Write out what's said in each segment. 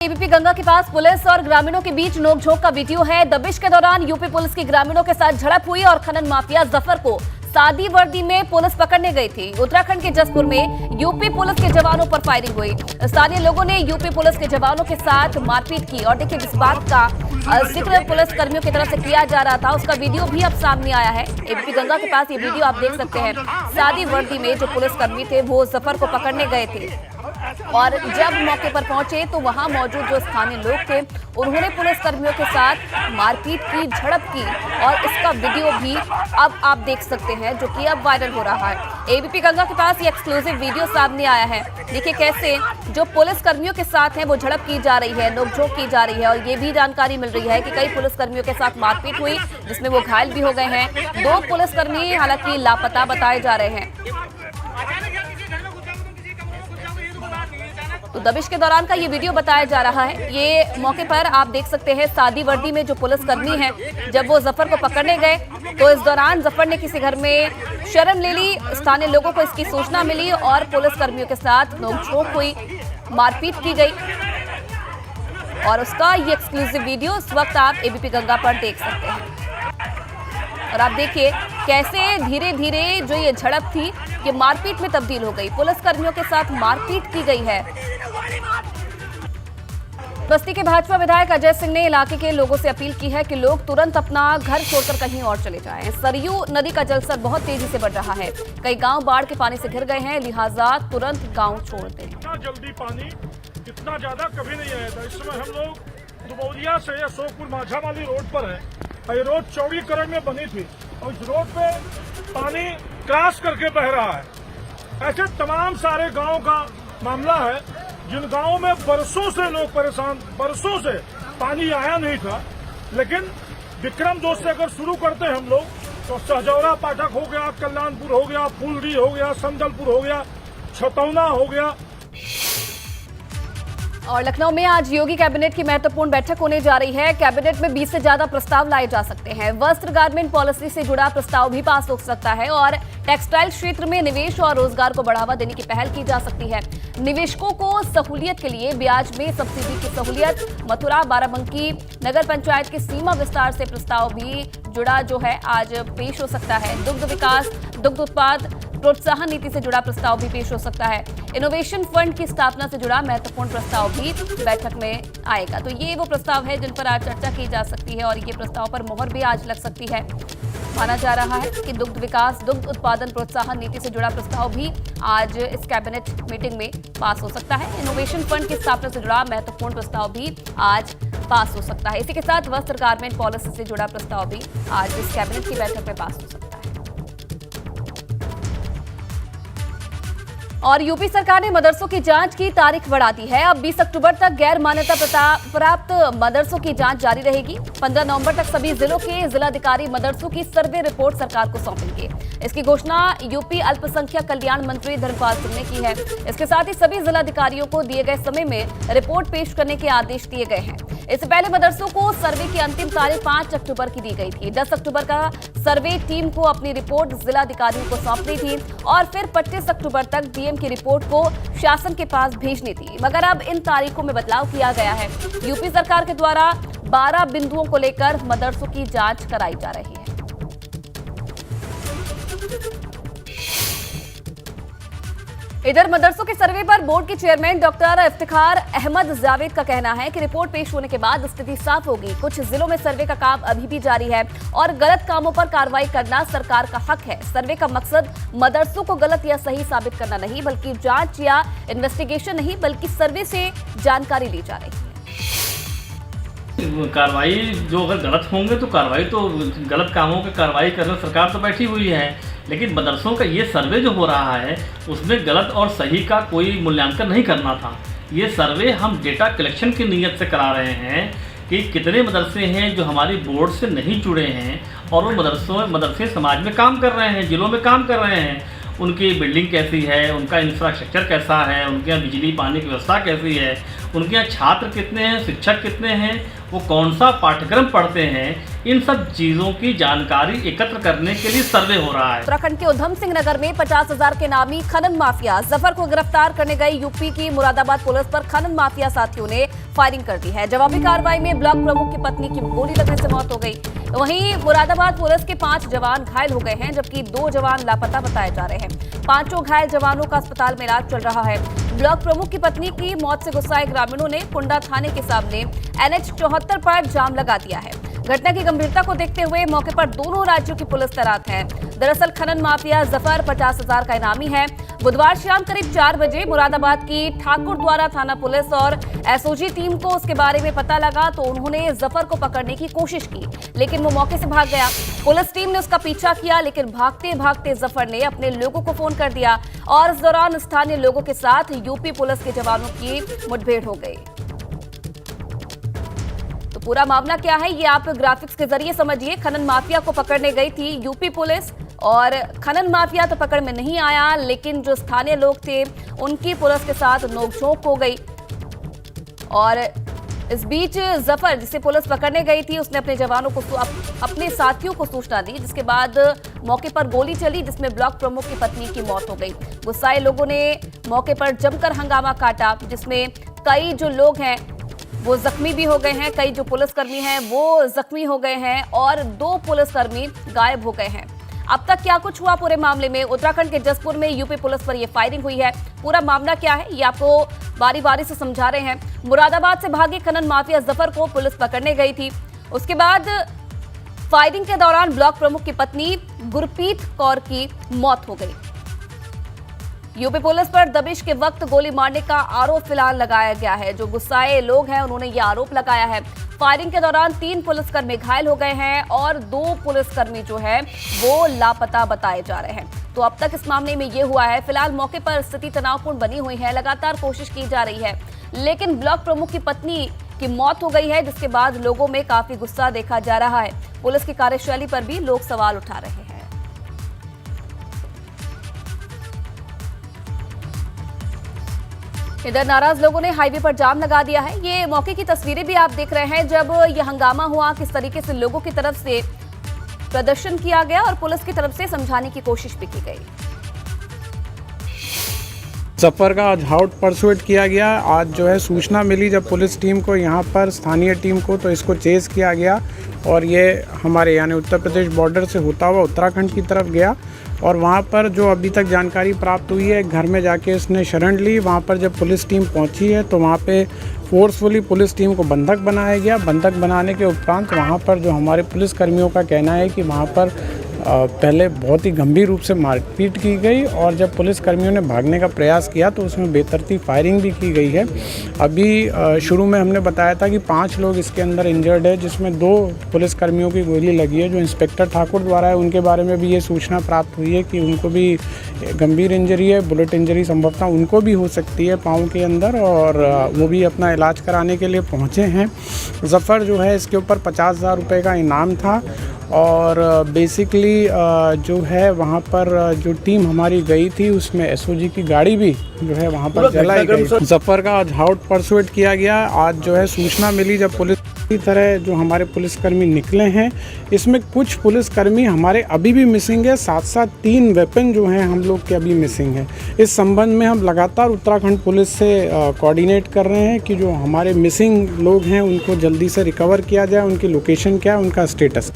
ABP Ganga के पास police और ग्रामीणों के बीच नोकझोंक का वीडियो है। दबिश के दौरान यूपी पुलिस की ग्रामीणों के साथ झड़प हुई और खनन माफिया जफर को सादी वर्दी में पुलिस पकड़ने गई थी। उत्तराखंड के जसपुर में यूपी पुलिस के जवानों पर फायरिंग हुई। स्थानीय लोगों ने यूपी पुलिस के जवानों के साथ मारपीट की और देखिए जिस बात का जिक्र पुलिस कर्मियों की तरफ से किया जा रहा था उसका वीडियो भी अब सामने आया है। एबीपी गंगा के पास ये वीडियो आप देख सकते हैं। सादी वर्दी में जो पुलिस कर्मी थे वो जफर को पकड़ने गए थे और जब मौके पर पहुंचे तो वहां मौजूद जो स्थानीय लोग थे उन्होंने पुलिस कर्मियों के साथ मारपीट की, झड़प की और इसका वीडियो भी अब आप देख सकते हैं जो कि अब वायरल हो रहा है। एबीपी गंगा के पास ये एक्सक्लूसिव वीडियो सामने आया है। देखिए कैसे जो पुलिस कर्मियों के साथ हैं वो झड़प की जा रही है, नोकझोंक की जा रही है और ये भी जानकारी मिल रही है कि कई पुलिस कर्मियों के साथ मारपीट हुई जिसमें वो घायल भी हो गए हैं। 2 पुलिसकर्मी हालांकि लापता बताए जा रहे हैं। तो दबिश के दौरान का ये वीडियो बताया जा रहा है। ये मौके पर आप देख सकते हैं सादी वर्दी में जो पुलिसकर्मी हैं जब वो जफर को पकड़ने गए तो इस दौरान जफर ने किसी घर में शरण ले ली। स्थानीय लोगों को इसकी सूचना मिली और पुलिसकर्मियों के साथ नोकझोंक हुई, मारपीट की गई और उसका ये एक्सक्लूसिव वीडियो इस वक्त आप एबीपी गंगा पर देख सकते हैं। और आप देखिए कैसे धीरे धीरे जो ये झड़प थी ये मारपीट में तब्दील हो गई। पुलिसकर्मियों के साथ मारपीट की गई है। बस्ती के भाजपा विधायक अजय सिंह ने इलाके के लोगों से अपील की है कि लोग तुरंत अपना घर छोड़कर कहीं और चले जाएं। सरयू नदी का जलस्तर बहुत तेजी से बढ़ रहा है। कई गांव बाढ़ के पानी से घिर गए हैं, लिहाजा तुरंत गांव छोड़ दें। इतना जल्दी पानी इतना ज्यादा कभी नहीं आया था। इस समय हम लोग दुबौलिया से अशोकपुर माझा वाली रोड पर है। ये रोड चौड़ीकरण में बनी थी और इस रोड पे पानी क्रॉस करके बह रहा है। ऐसे तमाम सारे गांव का मामला है जिन गांवों में बरसों से लोग परेशान, बरसों से पानी आया नहीं था। लेकिन विक्रम जोश से अगर शुरू करते हैं हम लोग तो सहजौरा पाठक हो गया, कल्याणपुर हो गया, फूलडी हो गया, संदलपुर हो गया, छतौना हो गया। और लखनऊ में आज योगी कैबिनेट की महत्वपूर्ण बैठक होने जा रही है। कैबिनेट में 20 से ज्यादा प्रस्ताव लाए जा सकते हैं। वस्त्र गारमेंट पॉलिसी से जुड़ा प्रस्ताव भी पास हो सकता है और टेक्सटाइल क्षेत्र में निवेश और रोजगार को बढ़ावा देने की पहल की जा सकती है। निवेशकों को सहूलियत के लिए ब्याज में सब्सिडी की सहूलियत। मथुरा बाराबंकी नगर पंचायत के सीमा विस्तार से प्रस्ताव भी जुड़ा जो है आज पेश हो सकता है। दुग्ध विकास, दुग्ध उत्पाद प्रोत्साहन नीति से जुड़ा प्रस्ताव भी पेश हो सकता है। इनोवेशन फंड की स्थापना से जुड़ा महत्वपूर्ण प्रस्ताव भी बैठक में आएगा। तो ये वो प्रस्ताव है जिन पर आज चर्चा की जा सकती है और ये प्रस्ताव पर मोहर भी आज लग सकती है। माना जा रहा है कि दुग्ध विकास, दुग्ध उत्पादन प्रोत्साहन नीति से जुड़ा प्रस्ताव भी आज इस कैबिनेट मीटिंग में पास हो सकता है। इनोवेशन फंड की स्थापना से जुड़ा महत्वपूर्ण प्रस्ताव भी आज पास हो सकता है। इसी के साथ वस्त्र गारमेंट पॉलिसी से जुड़ा प्रस्ताव भी आज इस कैबिनेट की बैठक में पास हो सकता है। और यूपी सरकार ने मदरसों की जांच की तारीख बढ़ा दी है। अब 20 अक्टूबर तक गैर मान्यता प्राप्त मदरसों की जांच जारी रहेगी। 15 नवंबर तक सभी जिलों के जिलाधिकारी मदरसों की सर्वे रिपोर्ट सरकार को सौंपेंगे। इसकी घोषणा यूपी अल्पसंख्यक कल्याण मंत्री धर्मपाल सिंह ने की है। इसके साथ ही सभी जिलाधिकारियों को दिए गए समय में रिपोर्ट पेश करने के आदेश दिए गए हैं। इससे पहले मदरसों को सर्वे की अंतिम तारीख 5 अक्टूबर की दी गई थी। 10 अक्टूबर का सर्वे टीम को अपनी रिपोर्ट जिलाधिकारियों को सौंपनी थी और फिर 25 अक्टूबर तक डीएम की रिपोर्ट को शासन के पास भेजनी थी। मगर अब इन तारीखों में बदलाव किया गया है। यूपी सरकार के द्वारा 12 बिंदुओं को लेकर मदरसों की जांच कराई जा रही है। इधर मदरसों के सर्वे पर बोर्ड के चेयरमैन डॉक्टर इफ्तिखार अहमद जावेद का कहना है कि रिपोर्ट पेश होने के बाद स्थिति साफ होगी। कुछ जिलों में सर्वे का काम अभी भी जारी है और गलत कामों पर कार्रवाई करना सरकार का हक है। सर्वे का मकसद मदरसों को गलत या सही साबित करना नहीं बल्कि जांच या इन्वेस्टिगेशन नहीं बल्कि सर्वे से जानकारी ली जा रही है। कार्रवाई जो अगर गलत होंगे तो कार्रवाई तो गलत कामों की कार्रवाई करने सरकार तो बैठी हुई है। लेकिन मदरसों का ये सर्वे जो हो रहा है उसमें गलत और सही का कोई मूल्यांकन नहीं करना था। ये सर्वे हम डेटा कलेक्शन की नीयत से करा रहे हैं कि कितने मदरसे हैं जो हमारी बोर्ड से नहीं जुड़े हैं और वो मदरसे समाज में काम कर रहे हैं, जिलों में काम कर रहे हैं। उनकी बिल्डिंग कैसी है, उनका इंफ्रास्ट्रक्चर कैसा है, उनके यहाँ बिजली पानी की व्यवस्था कैसी है, उनके यहाँ छात्र कितने हैं, शिक्षक कितने हैं, वो कौन सा पाठ्यक्रम पढ़ते हैं, इन सब चीज़ों की जानकारी एकत्र करने के लिए सर्वे हो रहा है। उत्तराखंड के उधम सिंह नगर में 50,000 के नामी खनन माफिया जफर को गिरफ्तार करने गई यूपी की मुरादाबाद पुलिस पर खनन माफिया साथियों ने फायरिंग कर दी है। जवाबी कार्रवाई में ब्लॉक प्रमुख की पत्नी की गोली लगने से मौत हो गई। वहीं मुरादाबाद पुलिस के 5 जवान घायल हो गए हैं, जबकि 2 जवान लापता बताए जा रहे हैं। 5 घायल जवानों का अस्पताल में इलाज चल रहा है। ब्लॉक प्रमुख की पत्नी की मौत से गुस्साए ग्रामीणों ने कुंडा थाने के सामने NH 74 पर जाम लगा दिया है। घटना की गंभीरता को देखते हुए मौके पर दोनों राज्यों की पुलिस तैनात है। दरअसल खनन माफिया जफर 50,000 का इनामी है। बुधवार शाम करीब 4 बजे मुरादाबाद की ठाकुरद्वारा थाना पुलिस और SOG टीम को उसके बारे में पता लगा तो उन्होंने जफर को पकड़ने की कोशिश की, लेकिन वो मौके से भाग गया। पुलिस टीम ने उसका पीछा किया, लेकिन भागते भागते जफर ने अपने लोगों को फोन कर दिया और इस दौरान स्थानीय लोगों के साथ यूपी पुलिस के जवानों की मुठभेड़ हो गई। तो पूरा मामला क्या है ये आप ग्राफिक्स के जरिए समझिए। खनन माफिया को पकड़ने गई थी यूपी पुलिस और खनन माफिया तो पकड़ में नहीं आया, लेकिन जो स्थानीय लोग थे उनकी पुलिस के साथ नोकझोंक हो गई। और इस बीच जफर, जिसे पुलिस पकड़ने गई थी, उसने अपने जवानों को अपने साथियों को सूचना दी, जिसके बाद मौके पर गोली चली, जिसमें ब्लॉक प्रमुख की पत्नी की मौत हो गई। गुस्साए लोगों ने मौके पर जमकर हंगामा काटा, जिसमें कई जो लोग हैं वो जख्मी भी हो गए हैं, कई जो पुलिसकर्मी हैं वो जख्मी हो गए हैं और 2 पुलिसकर्मी गायब हो गए हैं। अब तक क्या कुछ हुआ पूरे मामले में? उत्तराखंड के जसपुर में यूपी पुलिस पर यह फायरिंग हुई है। पूरा मामला क्या है ये आपको बारी बारी से समझा रहे हैं। मुरादाबाद से भागे खनन माफिया जफर को पुलिस पकड़ने गई थी। उसके बाद फायरिंग के दौरान ब्लॉक प्रमुख की पत्नी गुरप्रीत कौर की मौत हो गई। यूपी पुलिस पर दबिश के वक्त गोली मारने का आरोप फिलहाल लगाया गया है। जो गुस्साए लोग हैं उन्होंने ये आरोप लगाया है। फायरिंग के दौरान 3 पुलिसकर्मी घायल हो गए हैं और 2 पुलिसकर्मी जो है वो लापता बताए जा रहे हैं। तो अब तक इस मामले में ये हुआ है। फिलहाल मौके पर स्थिति तनावपूर्ण बनी हुई है, लगातार कोशिश की जा रही है, लेकिन ब्लॉक प्रमुख की पत्नी की मौत हो गई है, जिसके बाद लोगों में काफी गुस्सा देखा जा रहा है। पुलिस की कार्यशैली पर भी लोग सवाल उठा रहे हैं। इधर नाराज लोगों ने हाईवे पर जाम लगा दिया है। ये मौके की तस्वीरें भी आप देख रहे हैं जब यह हंगामा हुआ, किस तरीके से लोगों की तरफ से प्रदर्शन किया गया और पुलिस की तरफ से समझाने की कोशिश भी की गई। जफर का आज हॉट परसुएट किया गया। आज जो है सूचना मिली जब पुलिस टीम को, यहाँ पर स्थानीय टीम को, तो इसको चेज़ किया गया और ये हमारे यानी उत्तर प्रदेश बॉर्डर से होता हुआ उत्तराखंड की तरफ गया और वहाँ पर जो अभी तक जानकारी प्राप्त हुई है, घर में जाके इसने शरण ली। वहाँ पर जब पुलिस टीम पहुँची है तो वहाँ पे फोर्सफुली पुलिस टीम को बंधक बनाया गया। बंधक बनाने के उपरांत वहाँ पर जो हमारे पुलिसकर्मियों का कहना है कि वहाँ पर पहले बहुत ही गंभीर रूप से मारपीट की गई और जब पुलिसकर्मियों ने भागने का प्रयास किया तो उसमें बेतरतीब फायरिंग भी की गई है। अभी शुरू में हमने बताया था कि 5 लोग इसके अंदर इंजर्ड है, जिसमें 2 पुलिसकर्मियों की गोली लगी है। जो इंस्पेक्टर ठाकुर द्वारा है उनके बारे में भी ये सूचना प्राप्त हुई है कि उनको भी गंभीर इंजरी है, बुलेट इंजरी संभवतः उनको भी हो सकती है पाँव के अंदर, और वो भी अपना इलाज कराने के लिए पहुँचे हैं। जफ़र जो है इसके ऊपर 50,000 रुपये का इनाम था और बेसिकली जो है वहाँ पर जो टीम हमारी गई थी उसमें SOG की गाड़ी भी जो है वहाँ पर जलाई गई। जफर का आज हॉट परसुएट किया गया। आज जो है सूचना मिली जब पुलिस की तरह जो हमारे पुलिसकर्मी निकले हैं, इसमें कुछ पुलिसकर्मी हमारे अभी भी मिसिंग है, साथ साथ 3 वेपन जो हैं हम लोग के अभी मिसिंग हैं। इस संबंध में हम लगातार उत्तराखंड पुलिस से कोऑर्डिनेट कर रहे हैं कि जो हमारे मिसिंग लोग हैं उनको जल्दी से रिकवर किया जाए, उनकी लोकेशन क्या है, उनका स्टेटस।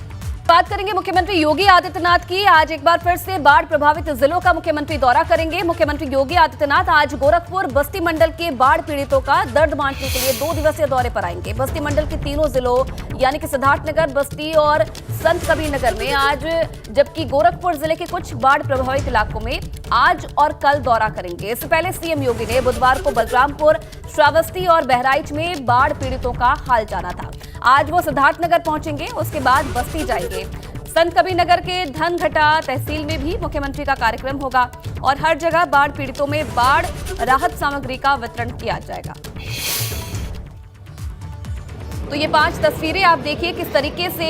बात करेंगे मुख्यमंत्री योगी आदित्यनाथ की। आज एक बार फिर से बाढ़ प्रभावित जिलों का मुख्यमंत्री दौरा करेंगे। मुख्यमंत्री योगी आदित्यनाथ आज गोरखपुर बस्ती मंडल के बाढ़ पीड़ितों का दर्द बांटने के लिए 2 दिवसीय दौरे पर आएंगे। बस्ती मंडल के 3 जिलों यानी कि सिद्धार्थनगर, बस्ती और संत कबीरनगर में आज, जबकि गोरखपुर जिले के कुछ बाढ़ प्रभावित इलाकों में आज और कल दौरा करेंगे। इससे पहले सीएम योगी ने बुधवार को बलरामपुर, श्रावस्ती और बहराइच में बाढ़ पीड़ितों का हाल जाना था। आज वो सिद्धार्थनगर पहुंचेंगे, उसके बाद बस्ती जाएंगे। संत कबीरनगर के धनघटा तहसील में भी मुख्यमंत्री का कार्यक्रम होगा और हर जगह बाढ़ पीड़ितों में बाढ़ राहत सामग्री का वितरण किया जाएगा। तो ये 5 तस्वीरें आप देखिए किस तरीके से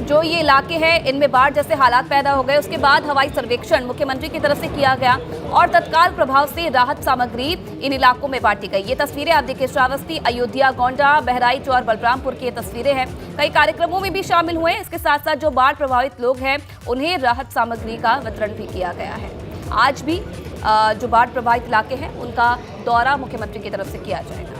जो ये इलाके हैं इनमें बाढ़ जैसे हालात पैदा हो गए। उसके बाद हवाई सर्वेक्षण मुख्यमंत्री की तरफ से किया गया और तत्काल प्रभाव से राहत सामग्री इन इलाकों में बांटी गई। ये तस्वीरें आप देखिए श्रावस्ती, अयोध्या, गोंडा, बहराइच और बलरामपुर की ये तस्वीरें हैं। कई कार्यक्रमों में भी शामिल हुए। इसके साथ साथ जो बाढ़ प्रभावित लोग हैं उन्हें राहत सामग्री का वितरण भी किया गया है। आज भी जो बाढ़ प्रभावित इलाके हैं उनका दौरा मुख्यमंत्री की तरफ से किया जाएगा।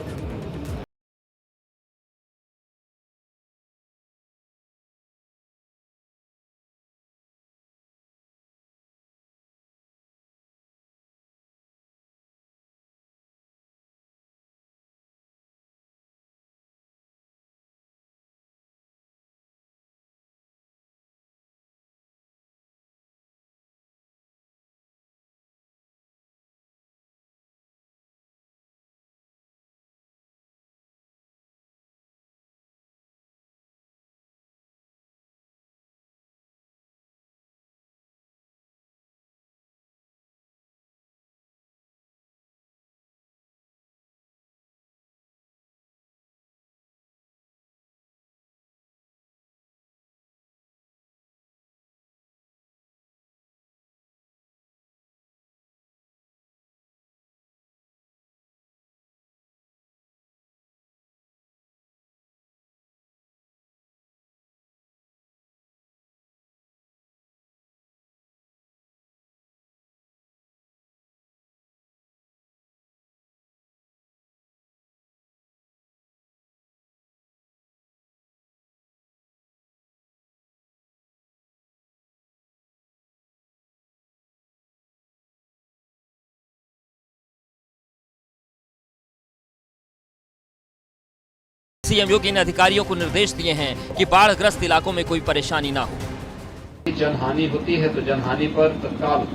सीएम योगी ने अधिकारियों को निर्देश दिए हैं कि बाढ़ग्रस्त इलाकों में कोई परेशानी ना हो। जनहानि होती है तो जनहानि पर तत्काल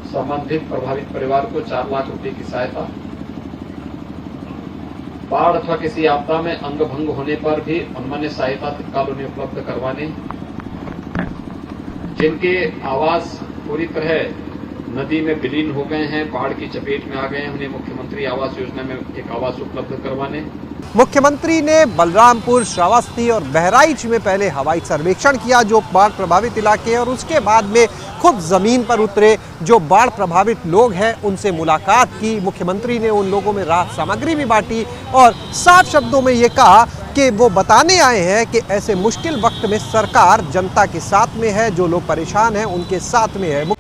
संबंधित प्रभावित परिवार को 4 लाख रुपए की सहायता, बाढ़ अथवा किसी आपदा में अंग भंग होने पर भी अनमन्य सहायता तत्काल उन्हें उपलब्ध करवाने, जिनके आवास पूरी तरह नदी में विलीन हो गए हैं, बाढ़ की चपेट में आ गए हैं, उन्हें मुख्यमंत्री आवास योजना में एक आवास उपलब्ध करवाने। मुख्यमंत्री ने बलरामपुर, श्रावस्ती और बहराइच में पहले हवाई सर्वेक्षण किया जो बाढ़ प्रभावित इलाके, और उसके बाद में खुद जमीन पर उतरे जो बाढ़ प्रभावित लोग हैं उनसे मुलाकात की। मुख्यमंत्री ने उन लोगों में राहत सामग्री भी बांटी और साफ शब्दों में ये कहा कि वो बताने आए हैं कि ऐसे मुश्किल वक्त में सरकार जनता के साथ में है, जो लोग परेशान हैं उनके साथ में है।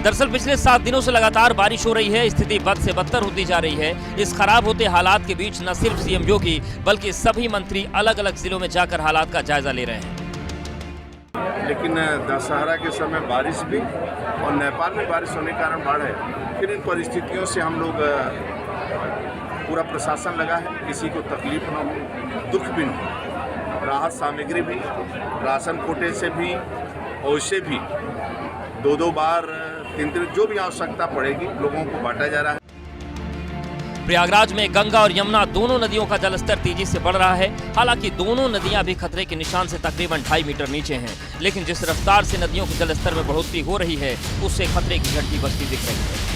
दरअसल पिछले 7 दिनों से लगातार बारिश हो रही है, स्थिति बद से बदतर होती जा रही है। इस खराब होते हालात के बीच न सिर्फ सीएम योगी बल्कि सभी मंत्री अलग अलग जिलों में जाकर हालात का जायजा ले रहे हैं। लेकिन दशहरा के समय बारिश भी और नेपाल में बारिश होने के कारण बाढ़ है। फिर इन परिस्थितियों से हम लोग पूरा प्रशासन लगा है, किसी को तकलीफ न हो, दुख भी न हो। राहत सामग्री भी राशन कोटे से भी और उससे भी 2-2 बार 3-3 जो भी आवश्यकता पड़ेगी लोगों को बांटा जा रहा है। प्रयागराज में गंगा और यमुना दोनों नदियों का जलस्तर तेजी से बढ़ रहा है। हालांकि दोनों नदियां अभी खतरे के निशान से तकरीबन 2.5 मीटर नीचे हैं, लेकिन जिस रफ्तार से नदियों के जलस्तर में बढ़ोतरी हो रही है उससे खतरे की घंटी बजती दिख रही है।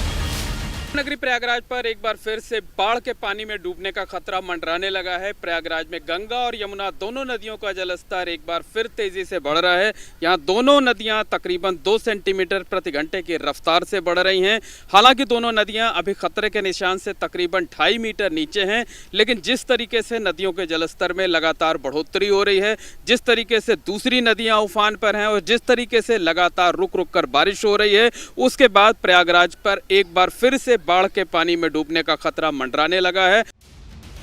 नगरी प्रयागराज पर एक बार फिर से बाढ़ के पानी में डूबने का खतरा मंडराने लगा है। प्रयागराज में गंगा और यमुना दोनों नदियों का जलस्तर एक बार फिर तेजी से बढ़ रहा है। यहाँ दोनों नदियाँ तकरीबन 2 सेंटीमीटर प्रति घंटे की रफ्तार से बढ़ रही हैं। हालांकि दोनों नदियाँ अभी खतरे के निशान से तकरीबन 2.5 मीटर नीचे हैं, लेकिन जिस तरीके से नदियों के जलस्तर में लगातार बढ़ोतरी हो रही है, जिस तरीके से दूसरी नदियाँ उफान पर हैं और जिस तरीके से लगातार रुक रुक कर बारिश हो रही है, उसके बाद प्रयागराज पर एक बार फिर से बाढ़ के पानी में डूबने का खतरा मंडराने लगा है।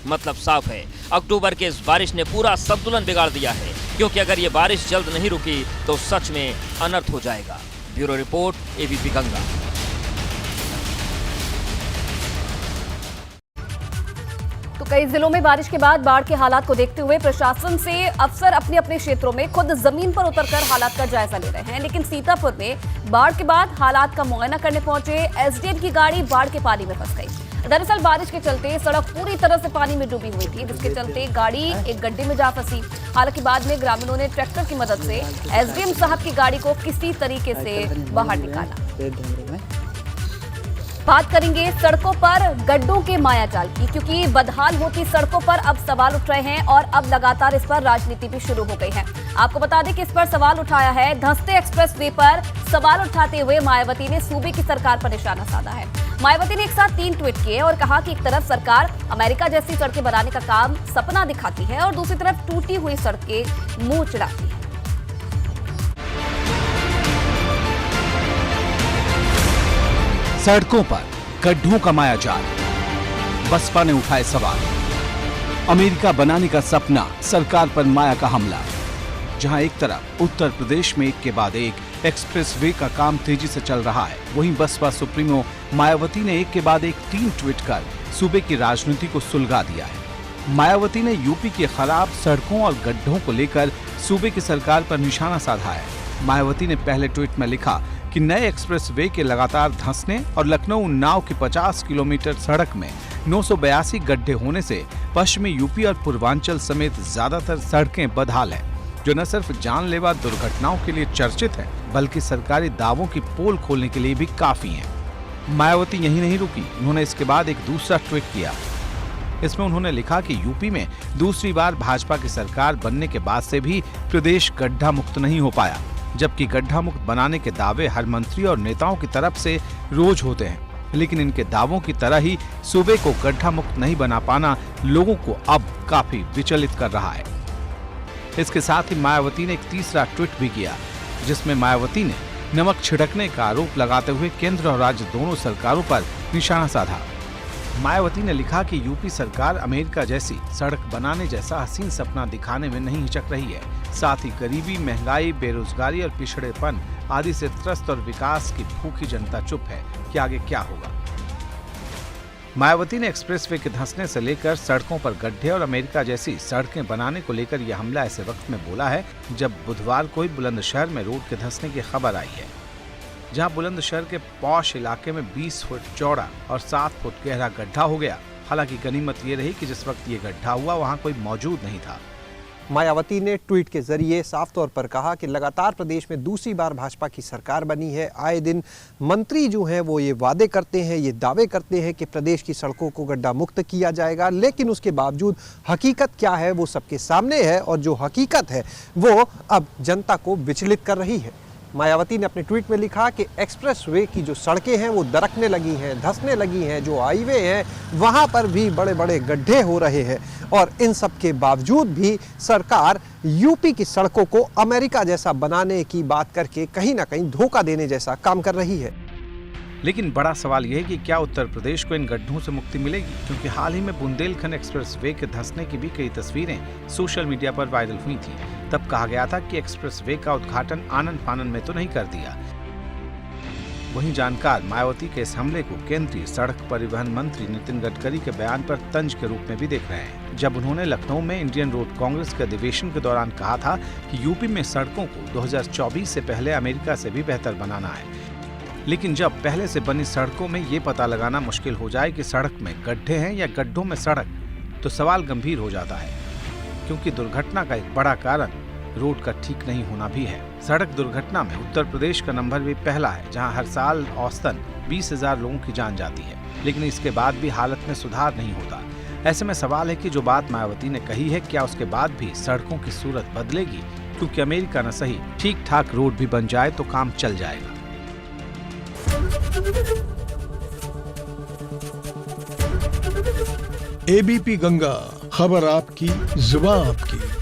मतलब साफ है, अक्टूबर के इस बारिश ने पूरा संतुलन बिगाड़ दिया है, क्योंकि अगर ये बारिश जल्द नहीं रुकी तो सच में अनर्थ हो जाएगा। Bureau report, ABP Ganga. तो कई जिलों में बारिश के बाद बाढ़ के हालात को देखते हुए प्रशासन से अफसर अपने अपने क्षेत्रों में खुद जमीन पर उतरकर हालात का जायजा ले रहे हैं। लेकिन सीतापुर में बाढ़ के बाद हालात का मुआयना करने पहुंचे एसडीएम की गाड़ी बाढ़ के पानी में फंस गई। दरअसल बारिश के चलते सड़क पूरी तरह से पानी में डूबी हुई थी, जिसके चलते गाड़ी एक गड्ढे में जा फंसी। हालांकि बाद में ग्रामीणों ने ट्रैक्टर की मदद से एसडीएम साहब की गाड़ी को किसी तरीके से बाहर निकाला। बात करेंगे सड़कों पर गड्ढों के मायाजाल की, क्योंकि बदहाल होती सड़कों पर अब सवाल उठ रहे हैं और अब लगातार इस पर राजनीति भी शुरू हो गई है। आपको बता दें कि इस पर सवाल उठाया है, धंसते एक्सप्रेसवे पर सवाल उठाते हुए मायावती ने सूबे की सरकार पर निशाना साधा है। मायावती ने एक साथ 3 ट्वीट किए और कहा कि एक तरफ सरकार अमेरिका जैसी सड़कें बनाने का काम सपना दिखाती है और दूसरी तरफ टूटी हुई सड़कें मुंह चिढ़ाती है। सड़कों पर गड्ढों का मायाजाल, बसपा ने उठाए सवाल। अमेरिका बनाने का सपना, सरकार पर माया का हमला। जहां एक तरफ उत्तर प्रदेश में एक के बाद एक एक्सप्रेसवे का काम तेजी से चल रहा है, वहीं बसपा सुप्रीमो मायावती ने एक के बाद एक 3 ट्वीट कर सूबे की राजनीति को सुलगा दिया है। मायावती ने यूपी के खराब सड़कों और गड्ढों को लेकर सूबे की सरकार पर निशाना साधा है। मायावती ने पहले ट्वीट में लिखा कि नए एक्सप्रेसवे के लगातार धंसने और लखनऊ उन्नाव की 50 किलोमीटर सड़क में 982 गड्ढे होने से पश्चिमी यूपी और पूर्वांचल समेत ज्यादातर सड़कें बदहाल है, जो न सिर्फ जानलेवा दुर्घटनाओं के लिए चर्चित है, बल्कि सरकारी दावों की पोल खोलने के लिए भी काफी है। मायावती यही नहीं रुकी, उन्होंने इसके बाद एक दूसरा ट्वीट किया। इसमें उन्होंने लिखा कि यूपी में दूसरी बार भाजपा की सरकार बनने के बाद से भी प्रदेश गड्ढा मुक्त नहीं हो पाया, जबकि गड्ढा मुक्त बनाने के दावे हर मंत्री और नेताओं की तरफ से रोज होते हैं, लेकिन इनके दावों की तरह ही सूबे को गड्ढा मुक्त नहीं बना पाना लोगों को अब काफी विचलित कर रहा है। इसके साथ ही मायावती ने एक तीसरा ट्वीट भी किया, जिसमें मायावती ने नमक छिड़कने का आरोप लगाते हुए केंद्र और राज्य दोनों सरकारों पर निशाना साधा। मायावती ने लिखा कि यूपी सरकार अमेरिका जैसी सड़क बनाने जैसा हसीन सपना दिखाने में नहीं हिचक रही है, साथ ही गरीबी, महंगाई, बेरोजगारी और पिछड़ेपन आदि से त्रस्त और विकास की भूखी जनता चुप है कि आगे क्या होगा। मायावती ने एक्सप्रेसवे के धंसने से लेकर सड़कों पर गड्ढे और अमेरिका जैसी सड़कें बनाने को लेकर यह हमला ऐसे वक्त में बोला है जब बुधवार को बुलंदशहर में रोड के धंसने की खबर आई है, जहां बुलंदशहर के पौश इलाके में 20 फुट चौड़ा और 7 फुट गहरा गड्ढा हो गया। हालांकि गनीमत ये रही कि जिस वक्त ये गड्ढा हुआ वहां कोई मौजूद नहीं था। मायावती ने ट्वीट के जरिए साफ तौर पर कहा कि लगातार प्रदेश में दूसरी बार भाजपा की सरकार बनी है। आए दिन मंत्री जो हैं वो ये वादे करते हैं, ये दावे करते हैं कि प्रदेश की सड़कों को गड्ढा मुक्त किया जाएगा, लेकिन उसके बावजूद हकीकत क्या है वो सबके सामने है और जो हकीकत है वो अब जनता को विचलित कर रही है। मायावती ने अपने ट्वीट में लिखा कि एक्सप्रेसवे की जो सड़कें हैं वो दरकने लगी हैं, धंसने लगी हैं, जो हाईवे हैं वहां पर भी बड़े बड़े गड्ढे हो रहे हैं और इन सब के बावजूद भी सरकार यूपी की सड़कों को अमेरिका जैसा बनाने की बात करके कहीं ना कहीं धोखा देने जैसा काम कर रही है। लेकिन बड़ा सवाल यह है कि क्या उत्तर प्रदेश को इन गड्ढों से मुक्ति मिलेगी, क्योंकि हाल ही में बुंदेलखंड एक्सप्रेसवे के धंसने की भी कई तस्वीरें सोशल मीडिया पर वायरल हुई थी। तब कहा गया था कि एक्सप्रेसवे का उद्घाटन आनन फानन में तो नहीं कर दिया। वहीं जानकार मायावती के इस हमले को केंद्रीय सड़क परिवहन मंत्री नितिन गडकरी के बयान पर तंज के रूप में भी देख रहे हैं, जब उन्होंने लखनऊ में इंडियन रोड कांग्रेस के अधिवेशन के दौरान कहा था कि यूपी में सड़कों को 2024 से पहले अमेरिका से भी बेहतर बनाना है। लेकिन जब पहले से बनी सड़कों में ये पता लगाना मुश्किल हो जाए कि सड़क में गड्ढे हैं या गड्ढों में सड़क, तो सवाल गंभीर हो जाता है, क्योंकि दुर्घटना का एक बड़ा कारण रोड का ठीक नहीं होना भी है। सड़क दुर्घटना में उत्तर प्रदेश का नंबर भी पहला है, जहां हर साल औसतन 20,000 लोगों की जान जाती है, लेकिन इसके बाद भी हालत में सुधार नहीं होता। ऐसे में सवाल है कि जो बात मायावती ने कही है, क्या उसके बाद भी सड़कों की सूरत बदलेगी? क्योंकि अमेरिका न सही, ठीक ठाक रोड भी बन जाए तो काम चल जाएगा। एबीपी गंगा, खबर आपकी, जुबान आपकी।